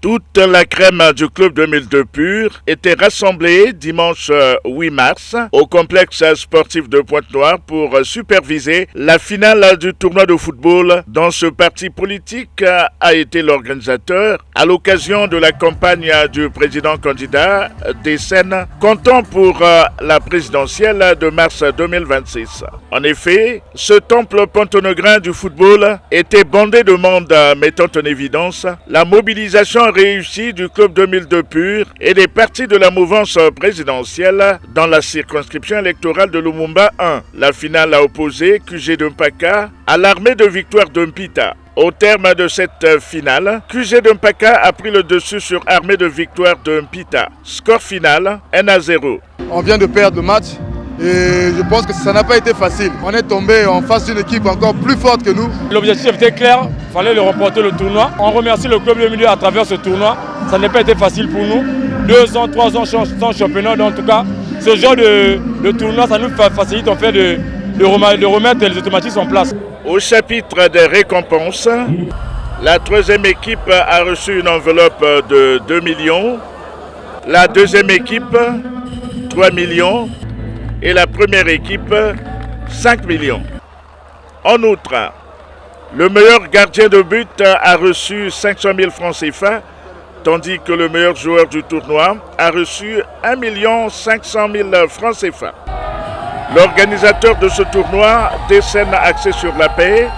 Toute la crème du club 2002 Pur était rassemblée dimanche 8 mars au complexe sportif de Pointe-Noire pour superviser la finale du tournoi de football dont ce parti politique a été l'organisateur à l'occasion de la campagne du président candidat des Seines comptant pour la présidentielle de mars 2026. En effet, ce temple pantonnegrin du football était bondé de monde mettant en évidence la mobilisation réussie du club 2002 Pur et des partis de la mouvance présidentielle dans la circonscription électorale de Lumumba 1. La finale a opposé QG de Mpaka à l'armée de victoire de Mpita. Au terme de cette finale, QG de Mpaka a pris le dessus sur armée de victoire de Mpita. Score final 1-0. On vient de perdre le match. Et je pense que ça n'a pas été facile. On est tombé en face d'une équipe encore plus forte que nous. L'objectif était clair, il fallait le remporter le tournoi. On remercie le club de milieu à travers ce tournoi. Ça n'a pas été facile pour nous. 2 ans, 3 ans sans championnat. Donc, en tout cas, ce genre de tournoi, ça nous facilite en fait de remettre les automatismes en place. Au chapitre des récompenses, la troisième équipe a reçu une enveloppe de 2 millions. La deuxième équipe, 3 millions. Et la première équipe, 5 millions. En outre, le meilleur gardien de but a reçu 500 000 francs CFA, tandis que le meilleur joueur du tournoi a reçu 1 500 000 francs CFA. L'organisateur de ce tournoi, des Seines axé sur la paix,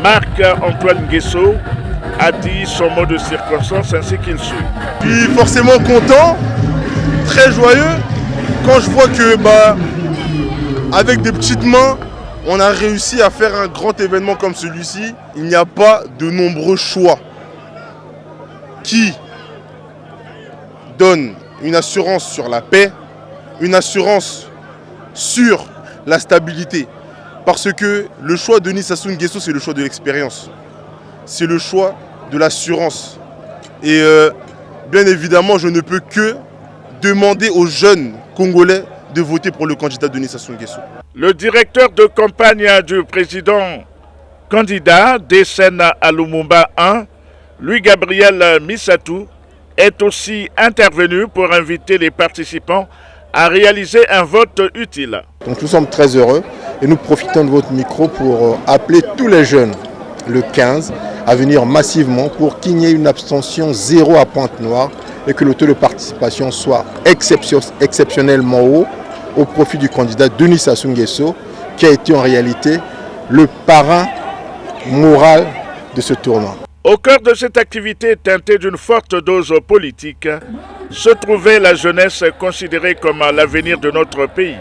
Marc-Antoine Nguesso, a dit son mot de circonstance ainsi qu'il suit. Je suis forcément content, très joyeux. Quand je vois que, avec des petites mains, on a réussi à faire un grand événement comme celui-ci, il n'y a pas de nombreux choix qui donnent une assurance sur la paix, une assurance sur la stabilité. Parce que le choix de Denis Sassou Nguesso, c'est le choix de l'expérience. C'est le choix de l'assurance. Et bien évidemment, je ne peux que demander aux jeunes Congolais de voter pour le candidat Denis Sassou Nguesso. Le directeur de campagne du président candidat des Seines à Lumumba 1, Louis-Gabriel Missatou, est aussi intervenu pour inviter les participants à réaliser un vote utile. Donc nous sommes très heureux et nous profitons de votre micro pour appeler tous les jeunes le 15 à venir massivement pour qu'il n'y ait une abstention zéro à Pointe-Noire et que le taux de participation soit exceptionnellement haut au profit du candidat Denis Sassou Nguesso, qui a été en réalité le parrain moral de ce tournoi. Au cœur de cette activité teintée d'une forte dose politique, se trouvait la jeunesse considérée comme l'avenir de notre pays.